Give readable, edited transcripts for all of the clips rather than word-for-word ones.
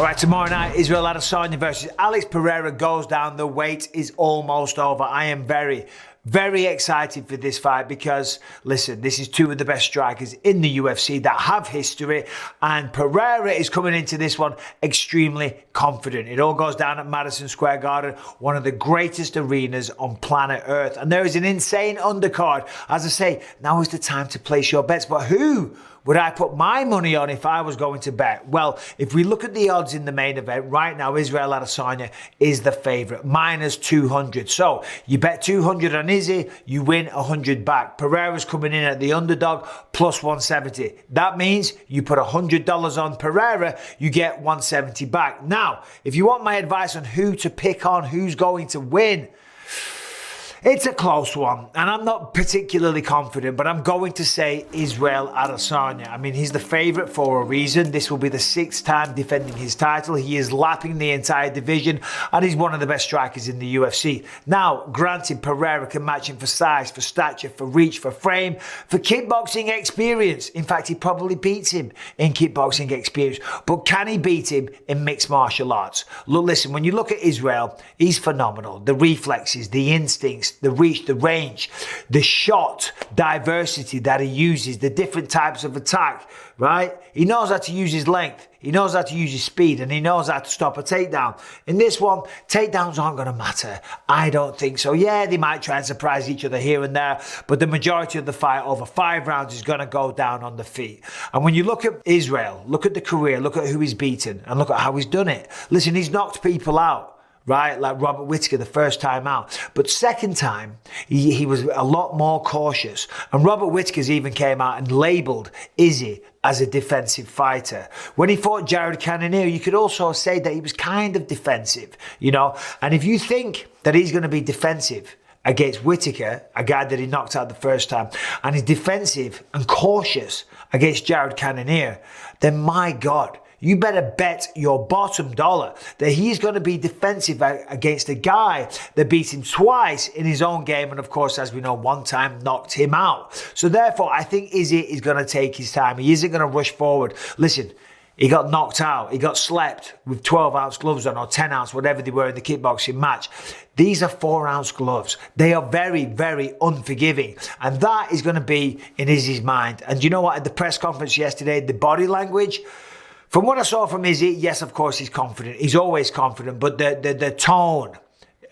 All right, tomorrow night, Israel Adesanya versus Alex Pereira goes down. The wait is almost over. I am very, very excited for this fight because, listen, this is two of the best strikers in the UFC that have history, and Pereira is coming into this one extremely confident. It all goes down at Madison Square Garden, one of the greatest arenas on planet Earth, and there is an insane undercard. As I say, now is the time to place your bets, but who would I put my money on if I was going to bet? Well, if we look at the odds in the main event, right now, Israel Adesanya is the favourite, minus 200. So you bet 200 on Izzy, you win 100 back. Pereira's coming in at the underdog, plus 170. That means you put $100 on Pereira, you get 170 back. Now, if you want my advice on who to pick on, who's going to win, it's a close one, and I'm not particularly confident, but I'm going to say Israel Adesanya. I mean, he's the favourite for a reason. This will be the 6th time defending his title. He is lapping the entire division, and he's one of the best strikers in the UFC. Now, granted, Pereira can match him for size, for stature, for reach, for frame, for kickboxing experience. In fact, he probably beats him in kickboxing experience. But can he beat him in mixed martial arts? Look, listen, when you look at Israel, he's phenomenal. The reflexes, the instincts, the reach, the range, the shot diversity that he uses, the different types of attack, right? He knows how to use his length, he knows how to use his speed, and he knows how to stop a takedown. In this one, takedowns aren't going to matter. I don't think so. Yeah, they might try and surprise each other here and there, but the majority of the fight over 5 rounds is going to go down on the feet. And when you look at Israel, look at the career, look at who he's beaten, and look at how he's done it. Listen, he's knocked people out, right? Like Robert Whittaker the first time out. But second time, he was a lot more cautious. And Robert Whittaker's even came out and labelled Izzy as a defensive fighter. When he fought Jared Cannonier, you could also say that he was kind of defensive, you know? And if you think that he's going to be defensive against Whittaker, a guy that he knocked out the first time, and he's defensive and cautious against Jared Cannonier, then my God, you better bet your bottom dollar that he's going to be defensive against a guy that beat him twice in his own game, and of course, as we know, one time knocked him out. So therefore, I think Izzy is going to take his time. He isn't going to rush forward. Listen, he got knocked out. He got slept with 12-ounce gloves on, or 10-ounce, whatever they were in the kickboxing match. These are 4-ounce gloves. They are very, very unforgiving. And that is going to be in Izzy's mind. And you know what? At the press conference yesterday, the body language, from what I saw from Izzy, yes, of course, he's confident. He's always confident, but the tone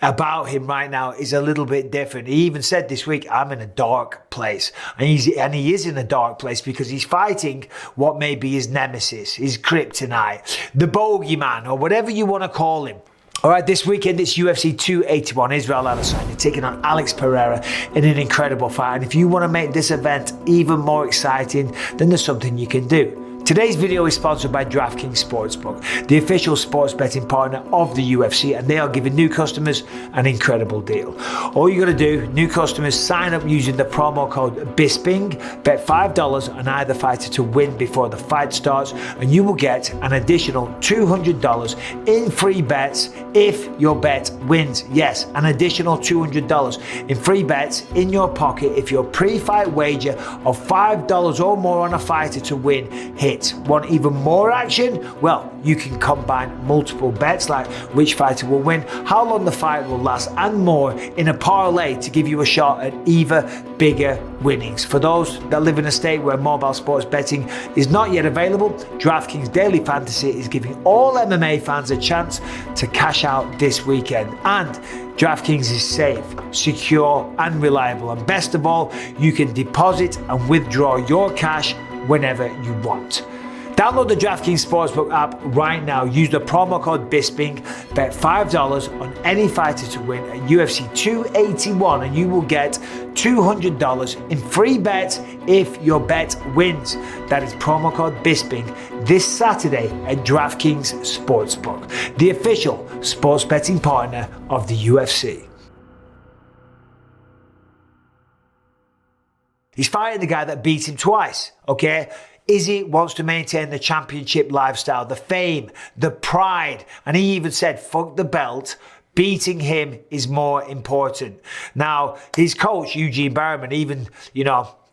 about him right now is a little bit different. He even said this week, I'm in a dark place. And he is in a dark place because he's fighting what may be his nemesis, his kryptonite, the bogeyman, or whatever you want to call him. All right, this weekend it's UFC 281, Israel Adesanya taking on Alex Pereira in an incredible fight. And if you want to make this event even more exciting, then there's something you can do. Today's video is sponsored by DraftKings Sportsbook, the official sports betting partner of the UFC, and they are giving new customers an incredible deal. All you got to do, new customers, sign up using the promo code Bisping, bet $5 on either fighter to win before the fight starts, and you will get an additional $200 in free bets if your bet wins. Yes, an additional $200 in free bets in your pocket if your pre-fight wager of $5 or more on a fighter to win hits. Want even more action? Well, you can combine multiple bets like which fighter will win, how long the fight will last, and more in a parlay to give you a shot at even bigger winnings. For those that live in a state where mobile sports betting is not yet available, DraftKings Daily Fantasy is giving all MMA fans a chance to cash out this weekend. And DraftKings is safe, secure, and reliable. And best of all, you can deposit and withdraw your cash whenever you want. Download the DraftKings Sportsbook app right now. Use the promo code Bisping. Bet $5 on any fighter to win at UFC 281 and you will get $200 in free bets if your bet wins. That is promo code Bisping this Saturday at DraftKings Sportsbook, the official sports betting partner of the UFC. He's fighting the guy that beat him twice, okay? Izzy wants to maintain the championship lifestyle, the fame, the pride, and he even said, fuck the belt, beating him is more important. Now, his coach, Eugene Berman, even,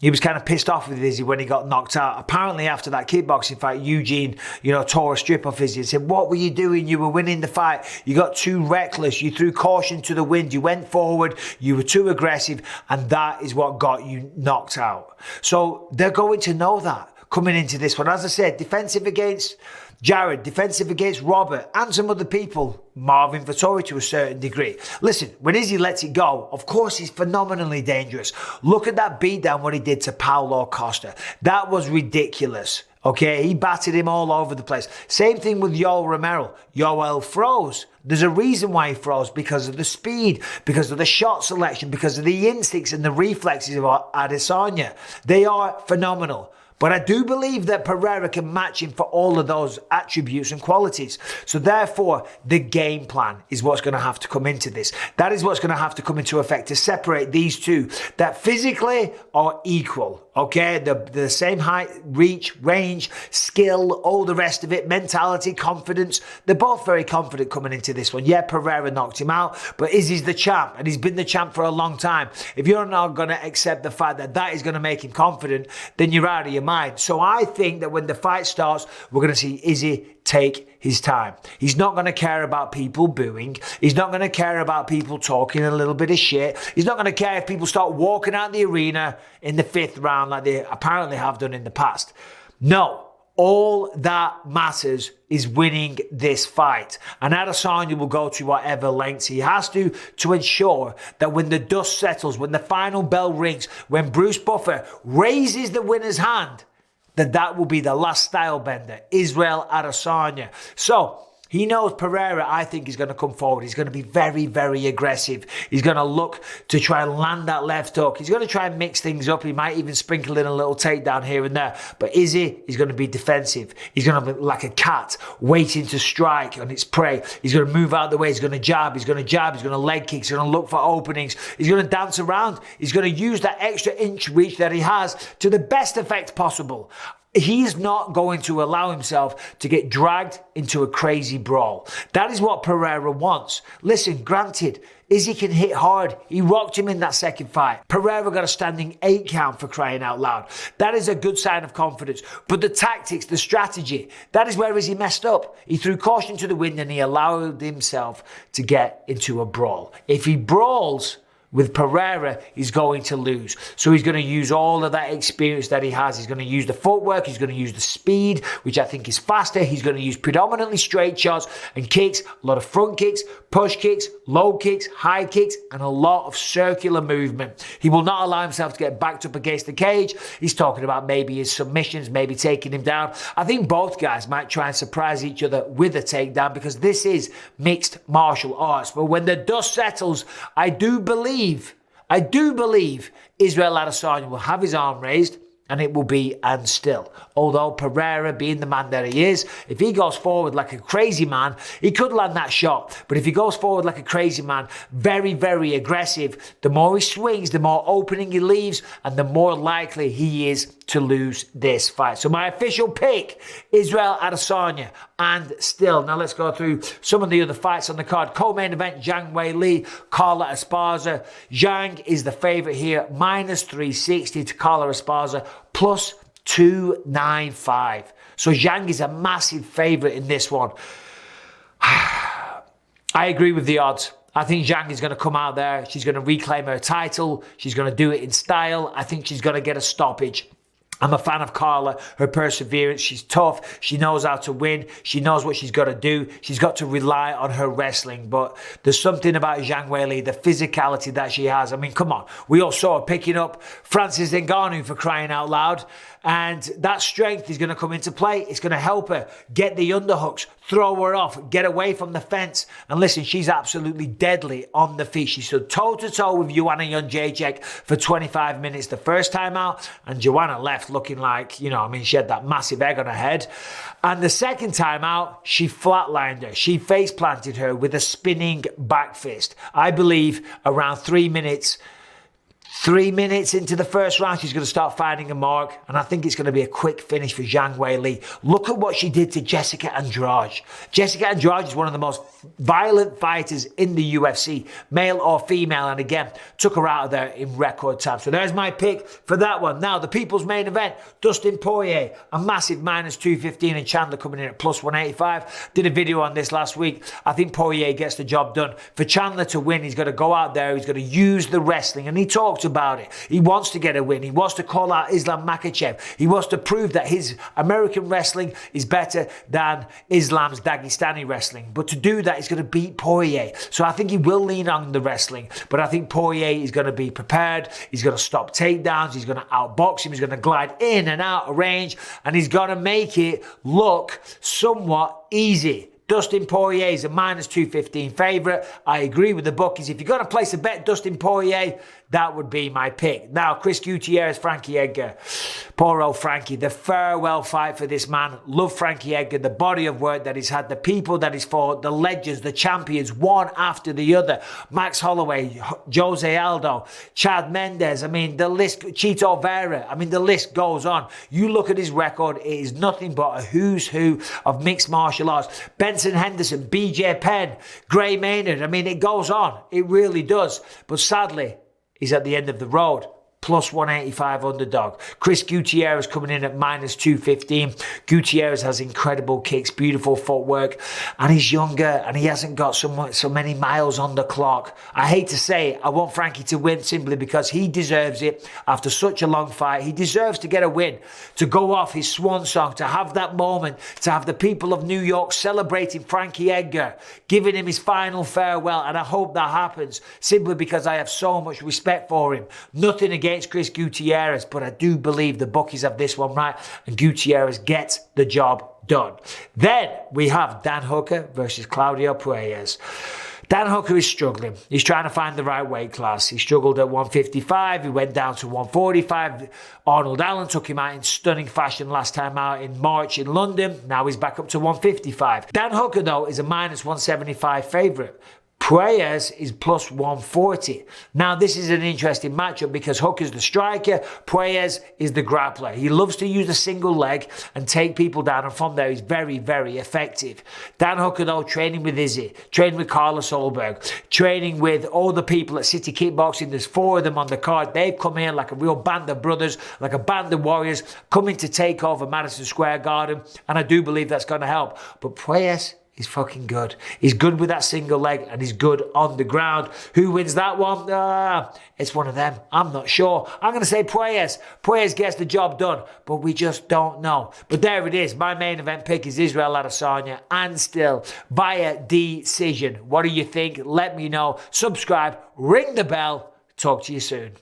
he was kind of pissed off with Izzy when he got knocked out. Apparently after that kickboxing fight, Eugene, tore a strip off Izzy and said, what were you doing? You were winning the fight. You got too reckless. You threw caution to the wind. You went forward. You were too aggressive. And that is what got you knocked out. So they're going to know that coming into this one. As I said, defensive against Jared, defensive against Robert, and some other people, Marvin Vettori to a certain degree. Listen, when Izzy lets it go, of course he's phenomenally dangerous. Look at that beatdown, what he did to Paulo Costa. That was ridiculous. Okay, he battered him all over the place. Same thing with Yoel Romero. Yoel froze. There's a reason why he froze, because of the speed, because of the shot selection, because of the instincts and the reflexes of Adesanya. They are phenomenal. But I do believe that Pereira can match him for all of those attributes and qualities. So therefore, the game plan is what's going to have to come into this. That is what's going to have to come into effect to separate these two that physically are equal. Okay, the same height, reach, range, skill, all the rest of it, mentality, confidence. They're both very confident coming into this one. Yeah, Pereira knocked him out, but Izzy's the champ, and he's been the champ for a long time. If you're not going to accept the fact that that is going to make him confident, then you're out of your mind. So I think that when the fight starts, we're going to see Izzy take his time. He's not going to care about people booing. He's not going to care about people talking a little bit of shit. He's not going to care if people start walking out the arena in the 5th round like they apparently have done in the past. No, all that matters is winning this fight. And Adesanya will go to whatever lengths he has to ensure that when the dust settles, when the final bell rings, when Bruce Buffer raises the winner's hand, that will be the last style bender, Israel Adesanya. So he knows Pereira, I think, is going to come forward. He's going to be very, very aggressive. He's going to look to try and land that left hook. He's going to try and mix things up. He might even sprinkle in a little takedown here and there. But Izzy is going to be defensive. He's going to be like a cat waiting to strike on its prey. He's going to move out of the way. He's going to jab. He's going to jab. He's going to leg kick. He's going to look for openings. He's going to dance around. He's going to use that extra inch reach that he has to the best effect possible. He's not going to allow himself to get dragged into a crazy brawl. That is what Pereira wants. Listen, granted, Izzy can hit hard. He rocked him in that second fight. Pereira got a standing 8 count, for crying out loud. That is a good sign of confidence. But the tactics, the strategy, that is where Izzy messed up. He threw caution to the wind and he allowed himself to get into a brawl. If he brawls with Pereira, he's going to lose. So he's going to use all of that experience that he has. He's going to use the footwork. He's going to use the speed, which I think is faster. He's going to use predominantly straight shots and kicks, a lot of front kicks, push kicks, low kicks, high kicks, and a lot of circular movement. He will not allow himself to get backed up against the cage. He's talking about maybe his submissions, maybe taking him down. I think both guys might try and surprise each other with a takedown because this is mixed martial arts. But when the dust settles, I do believe Israel Adesanya will have his arm raised and it will be and still. Although Pereira, being the man that he is, if he goes forward like a crazy man, he could land that shot. But if he goes forward like a crazy man, very, very aggressive, the more he swings, the more opening he leaves, and the more likely he is to lose this fight. So my official pick, Israel Adesanya and still. Now let's go through some of the other fights on the card. Co-main event, Zhang Weili, Carla Esparza. Zhang is the favorite here, minus 360 to Carla Esparza, plus 295. So Zhang is a massive favorite in this one. I agree with the odds. I think Zhang is going to come out there. She's going to reclaim her title. She's going to do it in style. I think she's going to get a stoppage. I'm a fan of Carla, her perseverance. She's tough. She knows how to win. She knows what she's got to do. She's got to rely on her wrestling. But there's something about Zhang Weili, the physicality that she has. I mean, come on. We all saw her picking up Francis Ngannou, for crying out loud. And that strength is going to come into play. It's going to help her get the underhooks, throw her off, get away from the fence. And listen, she's absolutely deadly on the feet. She stood toe-to-toe with Joanna Jędrzejczyk for 25 minutes the first time out. And Joanna left looking like, she had that massive egg on her head. And the second time out, she flatlined her. She face planted her with a spinning back fist. I believe around 3 minutes 3 minutes into the first round, she's going to start finding a mark, and I think it's going to be a quick finish for Zhang Weili. Look at what she did to Jessica Andrade. Jessica Andrade is one of the most violent fighters in the UFC, male or female, and again, took her out of there in record time. So there's my pick for that one. Now, the people's main event, Dustin Poirier, a massive -215, and Chandler coming in at +185. Did a video on this last week. I think Poirier gets the job done. For Chandler to win, he's got to go out there, he's got to use the wrestling, and he talked about it. He wants to get a win. He wants to call out Islam Makhachev. He wants to prove that his American wrestling is better than Islam's Dagestani wrestling. But to do that, he's going to beat Poirier. So I think he will lean on the wrestling, but I think Poirier is going to be prepared. He's going to stop takedowns. He's going to outbox him. He's going to glide in and out of range, and he's going to make it look somewhat easy. Dustin Poirier is a -215 favourite. I agree with the bookies. If you're going to place a bet, Dustin Poirier, that would be my pick. Now, Chris Gutierrez, Frankie Edgar. Poor old Frankie. The farewell fight for this man. Love Frankie Edgar. The body of work that he's had. The people that he's fought. The legends, the champions, one after the other. Max Holloway, Jose Aldo, Chad Mendes. I mean, the list, Chito Vera. I mean, the list goes on. You look at his record, it is nothing but a who's who of mixed martial arts. Benson Henderson, BJ Penn, Gray Maynard. I mean, it goes on. It really does. But sadly, he's at the end of the road. +185 underdog. Chris Gutierrez coming in at -215. Gutierrez has incredible kicks, beautiful footwork, and he's younger and he hasn't got so many miles on the clock. I hate to say it, I want Frankie to win simply because he deserves it after such a long fight. He deserves to get a win, to go off his swan song, to have that moment, to have the people of New York celebrating Frankie Edgar, giving him his final farewell, and I hope that happens simply because I have so much respect for him. Nothing against Chris Gutierrez, but I do believe the bookies have this one right, and Gutierrez gets the job done. Then we have Dan Hooker versus Claudio Puelles. Dan Hooker is struggling. He's trying to find the right weight class. He struggled at 155. He went down to 145. Arnold Allen took him out in stunning fashion last time out in March in London. Now he's back up to 155. Dan Hooker, though, is a -175 favourite. Puelles is +140. Now, this is an interesting matchup because Hooker's the striker, Puelles is the grappler. He loves to use a single leg and take people down, and from there he's very, very effective. Dan Hooker, though, training with Izzy, training with Carlos Solberg, training with all the people at City Kickboxing. There's 4 of them on the card. They've come in like a real band of brothers, like a band of warriors, coming to take over Madison Square Garden, and I do believe that's going to help. But Puelles, he's fucking good. He's good with that single leg and he's good on the ground. Who wins that one? It's one of them. I'm not sure. I'm going to say Puelles. Puelles gets the job done, but we just don't know. But there it is. My main event pick is Israel Adesanya, and still via decision. What do you think? Let me know. Subscribe, ring the bell. Talk to you soon.